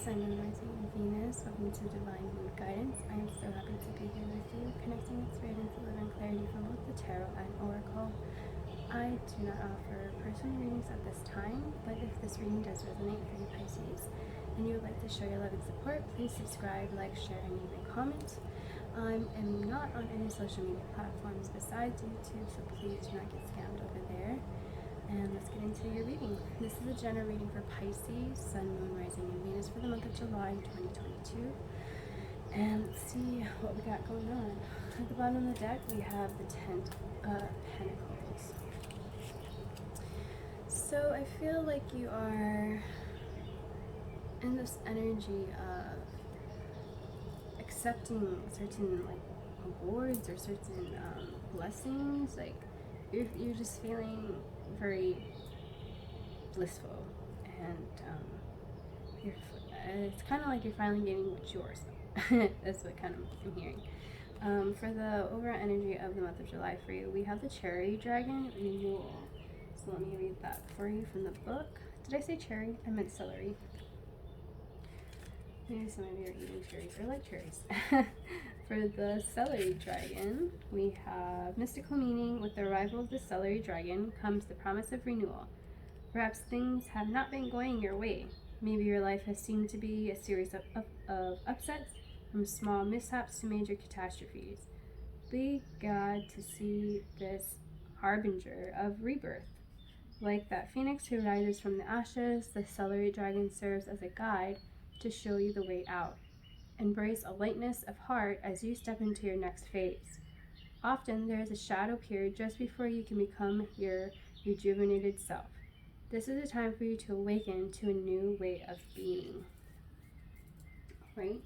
Sun, Moon, Rising, and Venus. Welcome to Divine Moon Guidance. I am so happy to be here with you, connecting with spirit and delivering clarity from both the tarot and oracle. I do not offer personal readings at this time, but if this reading does resonate for you Pisces, and you would like to show your love and support, please subscribe, like, share, and even comment. I am not on any social media platforms besides YouTube, so please do not get scammed over there. And let's get into your reading. This is a general reading for Pisces, Sun, Moon, Rising, and Venus for the month of July 2022. And let's see what we got going on. At the bottom of the deck, we have the Ten of Pentacles. So I feel like you are in this energy of accepting certain awards or certain blessings. Like you're just feeling very blissful, and it's kind of like you're finally getting what's yours. That's what kind of I'm hearing. For the overall energy of the month of July for you, we have the cherry dragon renewal. So let me read that for you from the book. Did I say cherry? I meant celery. Maybe some of you are eating cherries or like cherries. For the celery dragon, we have mystical meaning. With the arrival of the celery dragon comes the promise of renewal. Perhaps things have not been going your way. Maybe your life has seemed to be a series of upsets, from small mishaps to major catastrophes. Be glad to see this harbinger of rebirth. Like that phoenix who rises from the ashes, the celery dragon serves as a guide to show you the way out. Embrace a lightness of heart as you step into your next phase. Often there is a shadow period just before you can become your rejuvenated self. This is a time for you to awaken to a new way of being. Right?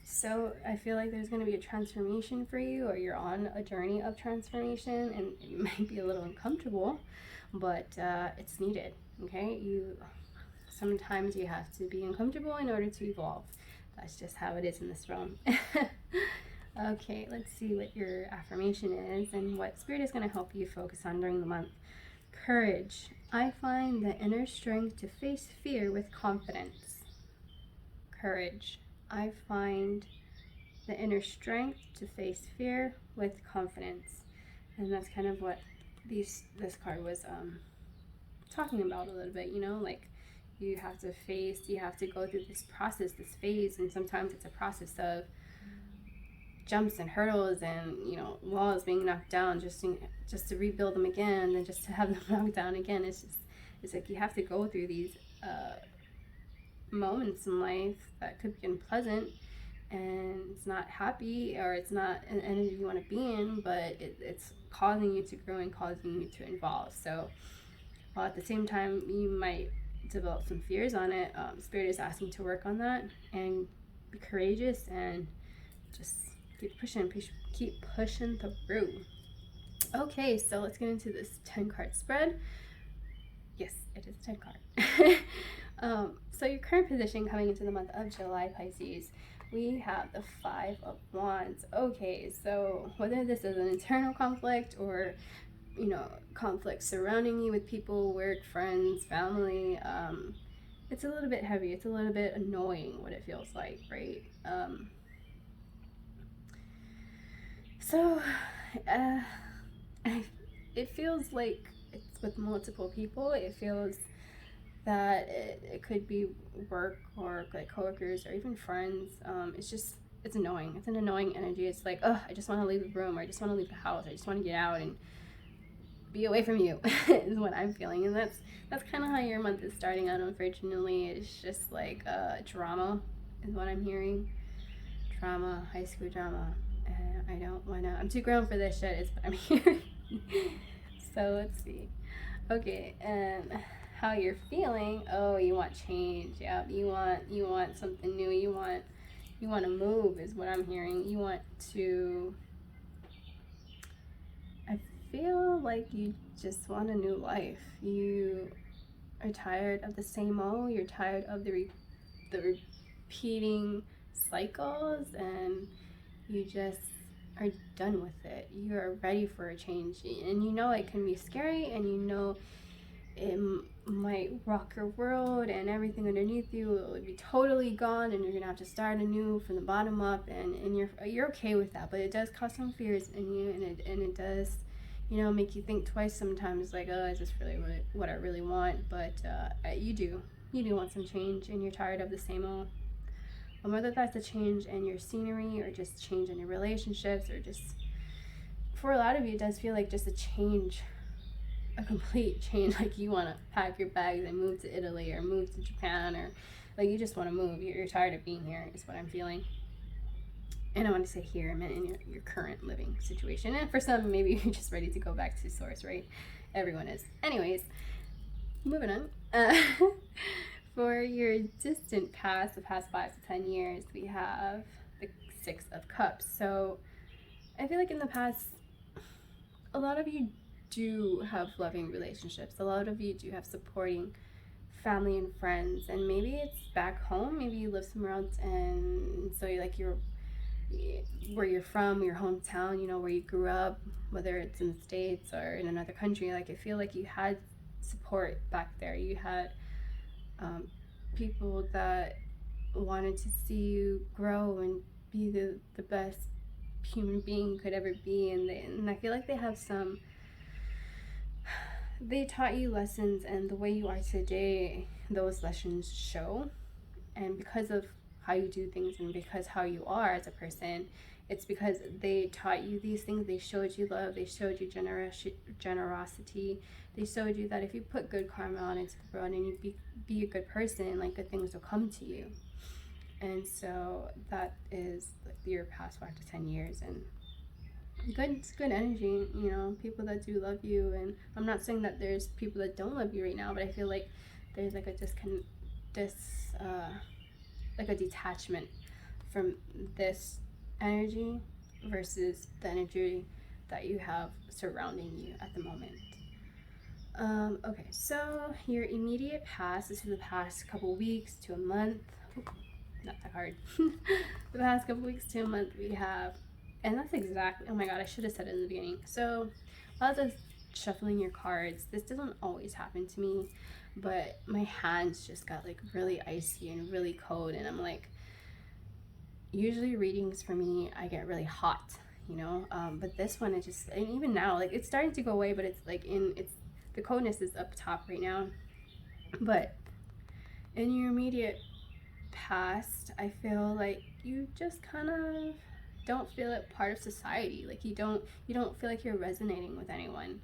So I feel like there's going to be a transformation for you, or you're on a journey of transformation, and it might be a little uncomfortable, but it's needed. Okay? Sometimes you have to be uncomfortable in order to evolve. That's just how it is in this realm. Okay, let's see what your affirmation is and what Spirit is going to help you focus on during the month. Courage. I find the inner strength to face fear with confidence. Courage. I find the inner strength to face fear with confidence. And that's kind of what this card was talking about a little bit, like you have to go through this process, this phase, and sometimes it's a process of jumps and hurdles and walls being knocked down just to rebuild them again, and then just to have them knocked down again. It's like you have to go through these moments in life that could be unpleasant, and it's not happy, or it's not an energy you want to be in, but it's causing you to grow and causing you to evolve. So while at the same time you might develop some fears on it, Spirit is asking to work on that and be courageous and just keep pushing through. Okay, so let's get into this 10 card spread. Yes, it is a 10 card. So your current position coming into the month of July, Pisces, we have the 5 of Wands. Okay, so whether this is an internal conflict or conflict surrounding you with people, work, friends, family, it's a little bit heavy. It's a little bit annoying what it feels like, right? It feels like it's with multiple people. It feels that it could be work or like coworkers or even friends. It's annoying. It's an annoying energy. It's like, I just want to leave the room, or I just want to leave the house. I just want to get out and be away from you is what I'm feeling. And that's kind of how your month is starting out, unfortunately. It's just like drama is what I'm hearing. Drama, high school drama. I don't want to, I'm too grown for this shit is what I'm hearing. So let's see. Okay, and how you're feeling. Oh, you want change. Yeah, you want something new. You want to move is what I'm hearing. You want to, I feel like you just want a new life. You are tired of the same old. You're tired of the repeating cycles, and you just are done with it. You are ready for a change, and it can be scary, and might rock your world, and everything underneath you will be totally gone, and you're gonna have to start anew from the bottom up, and you're okay with that. But it does cause some fears in you, and it does, you know, make you think twice sometimes, like, oh, is this really what I really want? But you do want some change, and you're tired of the same old. And whether that's a change in your scenery, or just change in your relationships, or just, for a lot of you, it does feel like just a change, a complete change. Like you want to pack your bags and move to Italy, or move to Japan, or like you just want to move. You're tired of being here, is what I'm feeling. And I want to say here, I meant in your current living situation. And for some, maybe you're just ready to go back to source, right? Everyone is. Anyways, moving on. For your distant past, the past 5 to 10 years, we have the 6 of Cups. So I feel like in the past, a lot of you do have loving relationships. A lot of you do have supporting family and friends, and maybe it's back home. Maybe you live somewhere else, and so you're where you're from, your hometown, you know, where you grew up, whether it's in the States or in another country. Like I feel like you had support back there. You had people that wanted to see you grow and be the best human being you could ever be, and I feel like they taught you lessons, and the way you are today, those lessons show. And because of how you do things, and because how you are as a person, it's because they taught you these things. They showed you love, they showed you generosity, they showed you that if you put good karma out into the world and you be a good person, like good things will come to you. And so that is like your past 5 to 10 years, and it's good energy, you know, people that do love you. And I'm not saying that there's people that don't love you right now, but I feel like there's like a like a detachment from this energy versus the energy that you have surrounding you at the moment. Okay, so your immediate past, this is the past couple weeks to a month. Not that hard. The past couple weeks to a month, we have, and that's exactly, oh my god, I should have said it in the beginning. So while I was shuffling your cards, this doesn't always happen to me, but my hands just got like really icy and really cold, and I'm like, usually readings for me, I get really hot, you know, but this one, it just, and even now, like it's starting to go away, but it's like the coldness is up top right now. But in your immediate past, I feel like you just kind of don't feel it part of society. Like you don't feel like you're resonating with anyone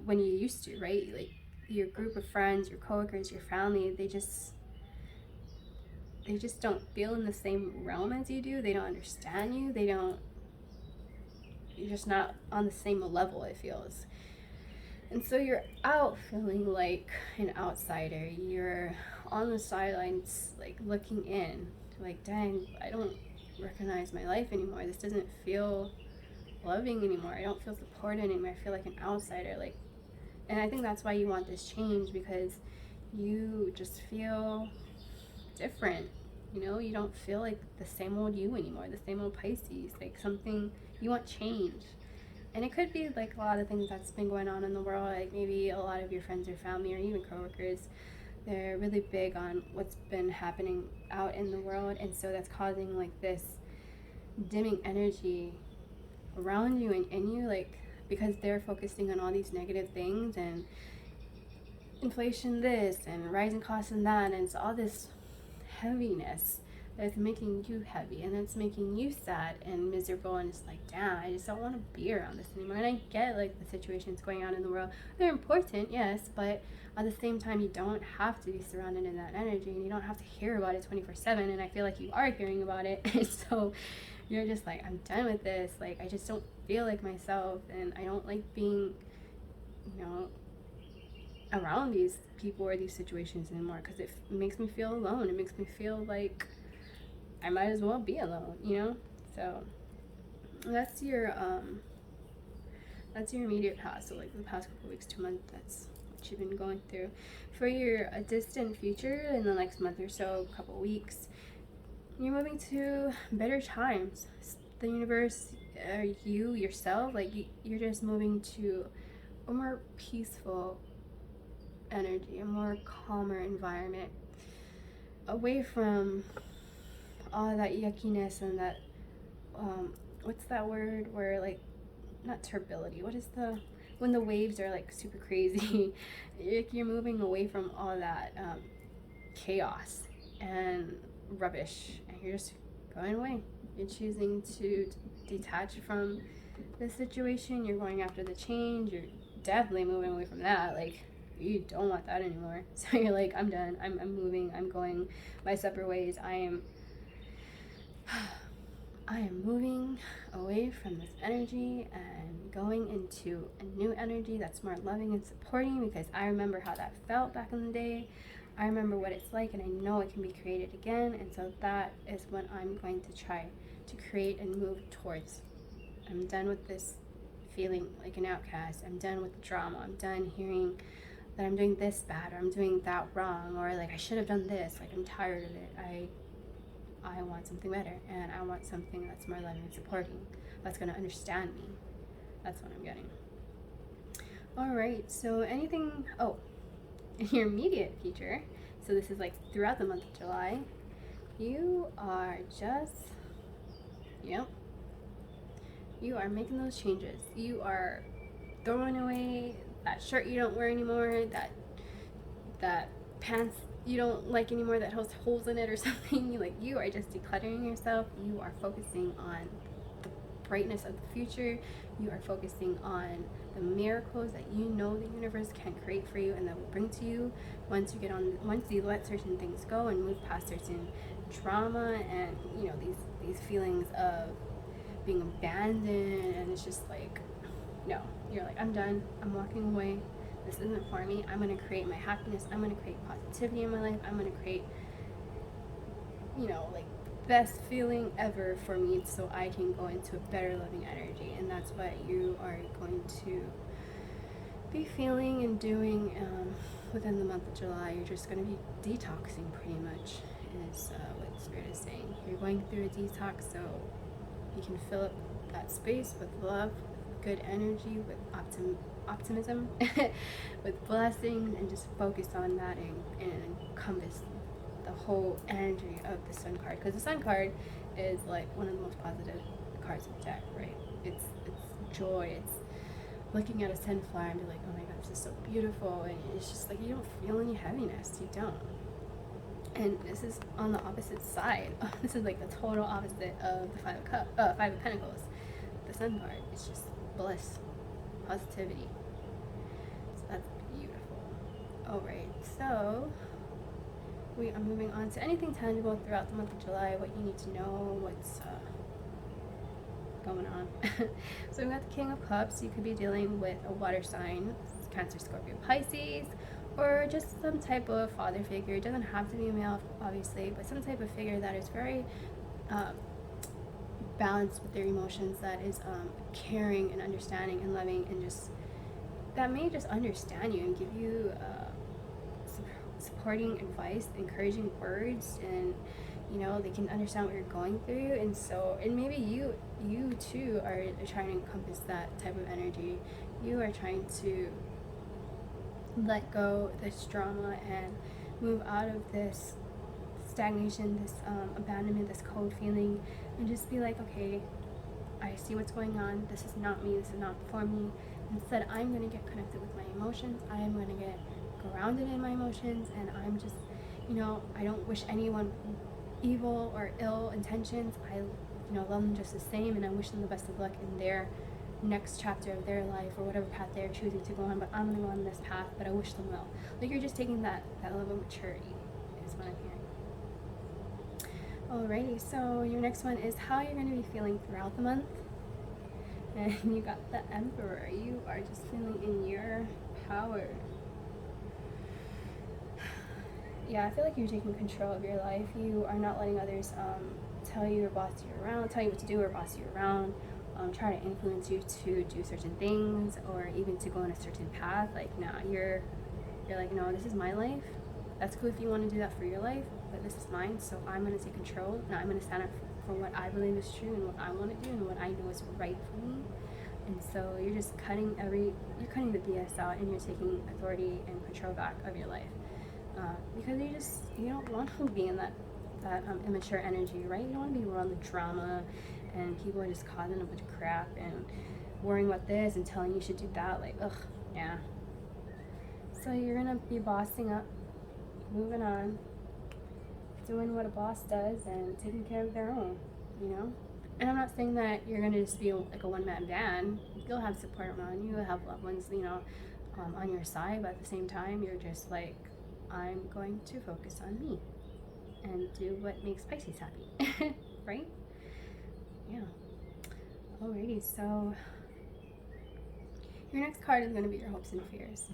when you used to, right? Like your group of friends, your coworkers, your family, they just don't feel in the same realm as you do. They don't understand you. You're just not on the same level, it feels. And so you're out feeling like an outsider. You're on the sidelines, like looking in, like, dang, I don't recognize my life anymore. This doesn't feel loving anymore. I don't feel supported anymore. I feel like an outsider. Like, and I think that's why you want this change, because you just feel different. You know, you don't feel like the same old you anymore, the same old Pisces. Like something, you want change. And it could be like a lot of things that's been going on in the world. Like maybe a lot of your friends or family or even coworkers, they're really big on what's been happening out in the world, and so that's causing like this dimming energy around you and in you, like because they're focusing on all these negative things, and inflation this and rising costs and that, and it's all this heaviness that's making you heavy, and it's making you sad and miserable, and it's like, damn, I just don't want to be around this anymore. And I get like the situations going on in the world, they're important, yes, but at the same time, you don't have to be surrounded in that energy, and you don't have to hear about it 24/7, and I feel like you are hearing about it. And so you're just like, I'm done with this. Like, I just don't feel like myself, and I don't like being, you know, around these people or these situations anymore, because it makes me feel alone. It makes me feel like I might as well be alone, you know? So that's your immediate past. So like the past couple weeks to a month, that's what you've been going through. For your distant future, in the next month or so, couple weeks, you're moving to better times. The universe, you yourself, like you're just moving to a more peaceful energy, a more calmer environment, away from all that yuckiness and that what's that word where, like, not turbidity, what is the, when the waves are like super crazy, you're moving away from all that chaos and rubbish, and you're just going away. You're choosing to detach from the situation. You're going after the change. You're definitely moving away from that. Like, you don't want that anymore. So you're like, I'm done. I'm moving. I'm going my separate ways. I am moving away from this energy and going into a new energy that's more loving and supporting, because I remember how that felt back in the day. I remember what it's like, and I know it can be created again. And so that is what I'm going to try to create and move towards. I'm done with this feeling like an outcast. I'm done with the drama. I'm done hearing that I'm doing this bad, or I'm doing that wrong, or like I should have done this. Like, I'm tired of it. I want something better, and I want something that's more loving and supporting, that's going to understand me. That's what I'm getting. All right, so anything, in your immediate future, so this is like throughout the month of July, you are just, you are making those changes. You are throwing away that shirt you don't wear anymore, that pants you don't like anymore that has holes in it or something. Like, you are just decluttering yourself. You are focusing on the brightness of the future. You are focusing on the miracles that you know the universe can create for you and that will bring to you once you let certain things go and move past certain trauma and these feelings of being abandoned. And it's just like, no, you're like, I'm done. I'm walking away. This isn't for me. I'm going to create my happiness. I'm going to create positivity in my life. I'm going to create, like, best feeling ever for me, so I can go into a better loving energy. And that's what you are going to be feeling and doing within the month of July. You're just going to be detoxing, pretty much, is what Spirit is saying. You're going through a detox so you can fill up that space with love, good energy, with optimism, with blessings, and just focus on that and encompass the whole energy of the Sun card, because the Sun card is like one of the most positive cards of the deck, right? It's joy. It's looking at a sunflower and be like, oh my god, this is so beautiful, and it's just like, you don't feel any heaviness. You don't. And this is on the opposite side. This is like the total opposite of the Five of Pentacles. The Sun card. It's just bliss, positivity. So that's beautiful. Alright, so we are moving on to anything tangible throughout the month of July, what you need to know, what's going on. So we got the King of Cups. You could be dealing with a water sign, Cancer, Scorpio, Pisces, or just some type of father figure. It doesn't have to be a male, obviously, but some type of figure that is very balanced with their emotions, that is caring and understanding and loving, and just that may just understand you and give you supporting advice, encouraging words, and they can understand what you're going through. And so, and maybe you too are trying to encompass that type of energy. You are trying to let go of this drama and move out of this stagnation, this abandonment, this cold feeling, and just be like, okay, I see what's going on. This is not me. This is not for me. Instead, I'm going to get connected with my emotions. I am going to get grounded in my emotions, and I'm just, I don't wish anyone evil or ill intentions. I, love them just the same, and I wish them the best of luck in their next chapter of their life, or whatever path they're choosing to go on. But I'm going to go on this path, but I wish them well. Like, you're just taking that level of maturity is what I'm hearing. Alrighty, so your next one is how you're going to be feeling throughout the month. And you got the Emperor. You are just feeling in your power. Yeah, I feel like you're taking control of your life. You are not letting others tell you or boss you around, tell you what to do or boss you around, try to influence you to do certain things, or even to go on a certain path. Like, nah, you're like, no, this is my life. That's cool if you want to do that for your life, but this is mine, so I'm going to take control, and I'm going to stand up for what I believe is true and what I want to do and what I know is right for me. And so you're just cutting the BS out, and you're taking authority and control back of your life, because you don't want to be in that immature energy, right? You don't want to be around the drama and people are just causing a bunch of crap and worrying about this and telling you should do that. Like, ugh, yeah. So you're gonna be bossing up, moving on, doing what a boss does and taking care of their own, you know? And I'm not saying that you're gonna just be like a one-man band. You'll have support around you, you'll have loved ones, you know, on your side, but at the same time, you're just like, I'm going to focus on me and do what makes Pisces happy, right? Yeah. Alrighty, so your next card is going to be your hopes and fears.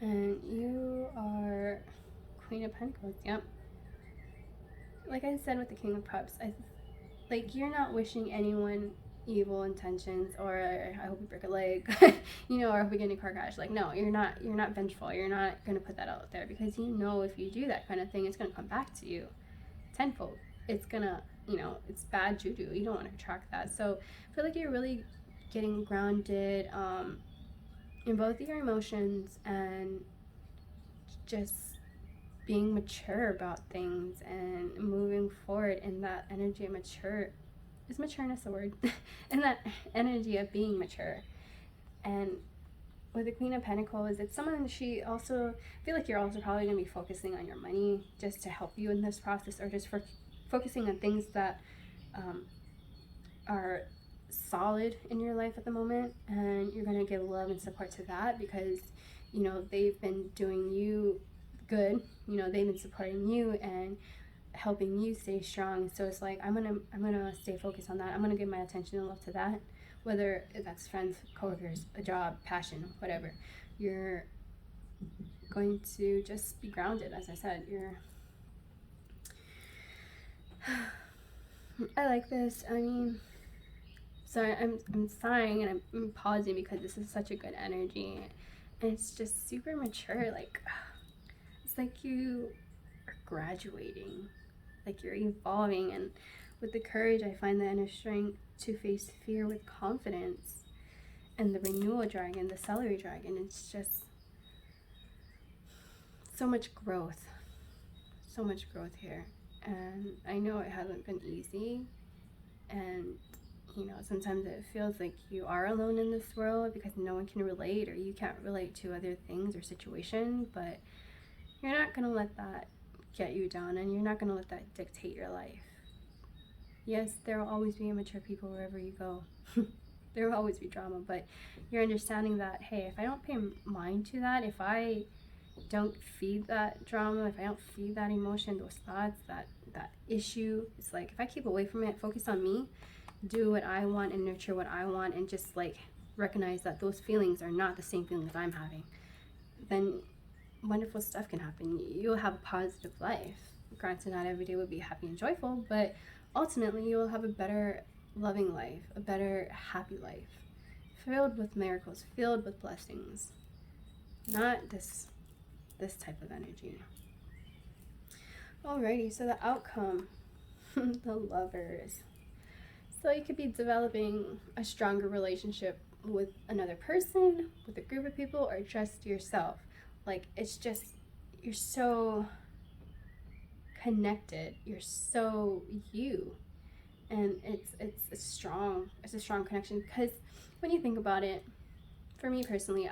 And you are Queen of Pentacles, yep. Like I said with the King of Cups, you're not wishing anyone evil intentions, or I hope you break a leg, you know, or I hope you get in a car crash. Like, no, you're not vengeful. You're not going to put that out there, because you know if you do that kind of thing, it's going to come back to you tenfold. It's going to, you know, it's bad juju. You don't want to attract that. So I feel like you're really getting grounded in both your emotions and just being mature about things and moving forward in that energy of mature. Is matureness a word? And that energy of being mature. And with the Queen of Pentacles, it's someone, I feel like you're also probably going to be focusing on your money just to help you in this process, or just for focusing on things that are solid in your life at the moment, and you're going to give love and support to that, because, you know, they've been doing you good, you know, they've been supporting you and helping you stay strong. So it's like, I'm gonna stay focused on that. I'm gonna give my attention and love to that, whether that's friends, coworkers, a job, passion, whatever. You're going to just be grounded. As I said, I like this. I mean, sorry, I'm sighing and I'm pausing because this is such a good energy, and it's just super mature. Like, it's like you are graduating, like you're evolving. And with the courage, I find the inner strength to face fear with confidence. And the renewal dragon, the celery dragon, it's just so much growth here. And I know it hasn't been easy, and you know, sometimes it feels like you are alone in this world because no one can relate, or you can't relate to other things or situations. But you're not going to let that get you down, and you're not going to let that dictate your life. Yes, there will always be immature people wherever you go. There will always be drama, but you're understanding that, hey, if I don't pay mind to that, if I don't feed that drama, if I don't feed that emotion, those thoughts, that issue, it's like, if I keep away from it, focus on me, do what I want and nurture what I want, and just like recognize that those feelings are not the same feelings I'm having, then wonderful stuff can happen. You'll have a positive life. Granted, not every day will be happy and joyful, but ultimately you will have a better loving life, a better happy life, filled with miracles, filled with blessings, not this type of energy. Alrighty, so the outcome, the Lovers. So you could be developing a stronger relationship with another person, with a group of people, or just yourself. Like, it's just, you're so connected, you're so you, and it's a strong connection. Because when you think about it, for me personally,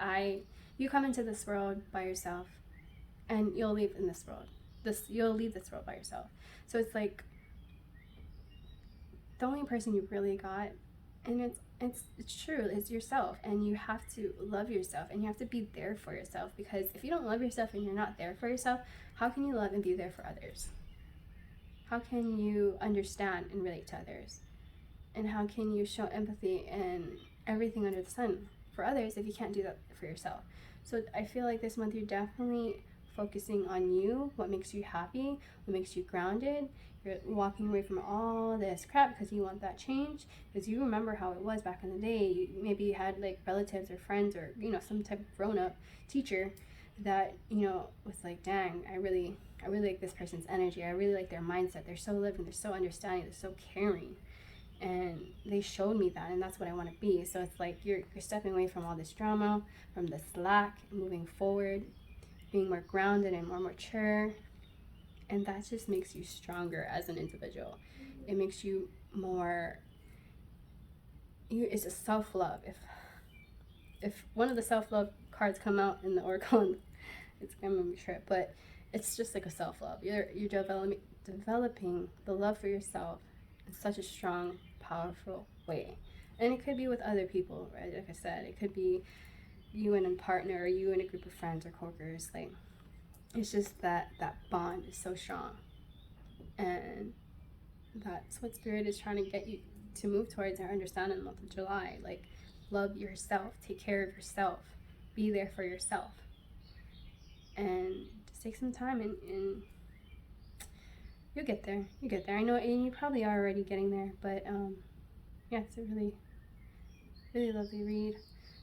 you come into this world by yourself, and you'll leave this world by yourself. So it's like the only person you really got, and it's true, it's yourself. And you have to love yourself, and you have to be there for yourself, because if you don't love yourself and you're not there for yourself, how can you love and be there for others? How can you understand and relate to others? And how can you show empathy and everything under the sun for others if you can't do that for yourself? So I feel like this month you're definitely focusing on you, what makes you happy, what makes you grounded. You're walking away from all this crap because you want that change, because you remember how it was back in the day. Maybe you had like relatives or friends, or, you know, some type of grown-up teacher that, you know, was like, dang, I really like this person's energy, I really like their mindset, they're so living, they're so understanding, they're so caring. and they showed me that, and that's what I want to be. So it's like you're stepping away from all this drama, from the slack, moving forward, being more grounded and more mature, and that just makes you stronger as an individual. It makes you more, it's a self-love. If one of the self-love cards come out in the oracle, it's gonna be sure, but it's just like a self-love. You're developing the love for yourself in such a strong, powerful way. And it could be with other people, right? Like I said, it could be you and a partner, or you and a group of friends or coworkers. Like, it's just that bond is so strong, and that's what Spirit is trying to get you to move towards or understand in the month of July. Like, love yourself, take care of yourself, be there for yourself, and just take some time, and you'll get there. You get there. I know, and you probably are already getting there, but yeah, it's a really, really lovely read.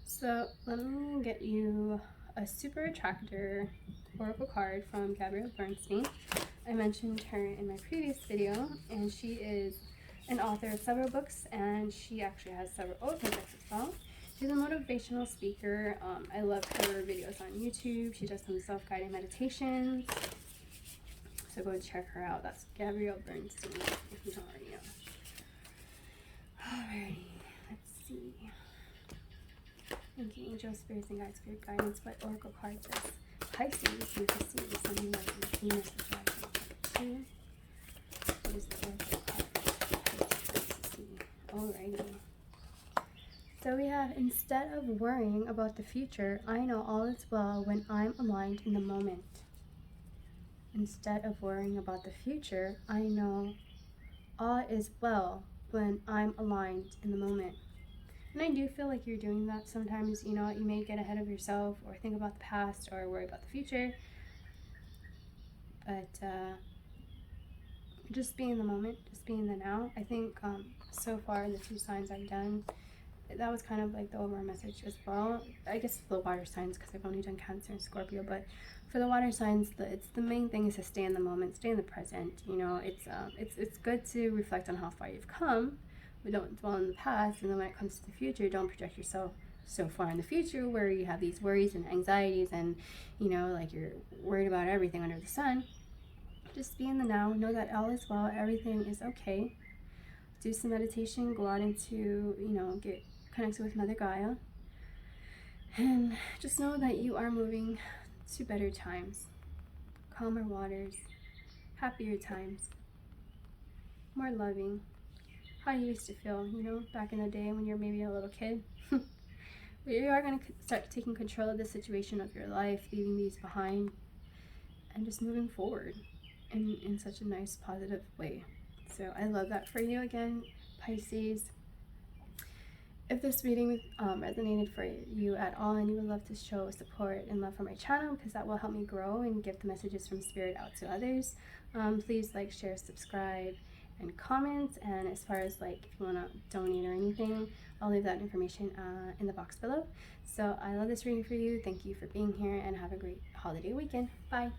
So let me get you a super attractor oracle card from Gabrielle Bernstein. I mentioned her in my previous video, and she is an author of several books, and she actually has several oracle books as well. She's a motivational speaker. I love her videos on YouTube. She does some self-guided meditations, so go check her out. That's Gabrielle Bernstein, if you don't already know. Alrighty, let's see. Thank you, angels, spirits, and guides, spirit guidance. What oracle card says Pisces, you can see the sun, the Venus, the dragon, what is the oracle card? Pisces. Alrighty. So we have, instead of worrying about the future, I know all is well when I'm aligned in the moment. Instead of worrying about the future, I know all is well when I'm aligned in the moment. And I do feel like you're doing that sometimes. You know, you may get ahead of yourself, or think about the past, or worry about the future. But just be in the moment, just be in the now. I think so far the 2 signs I've done, that was kind of like the overall message as well. I guess the water signs, because I've only done Cancer and Scorpio, but for the water signs, the main thing is to stay in the moment, stay in the present. You know, it's good to reflect on how far you've come. We don't dwell in the past, and then when it comes to the future, don't project yourself so far in the future where you have these worries and anxieties, and you know, like you're worried about everything under the sun. Just be in the now, know that all is well, everything is okay. Do some meditation, go out into, you know, get connected with Mother Gaia, and just know that you are moving to better times, calmer waters, happier times, more loving, how you used to feel, you know, back in the day when you're maybe a little kid. But you are going to start taking control of the situation of your life, leaving these behind, and just moving forward in such a nice, positive way. So I love that for you again, Pisces. If this reading resonated for you at all, and you would love to show support and love for my channel, because that will help me grow and get the messages from Spirit out to others, please like, share, subscribe, and comment. And as far as like if you want to donate or anything, I'll leave that information in the box below. So I love this reading for you. Thank you for being here, and have a great holiday weekend. Bye.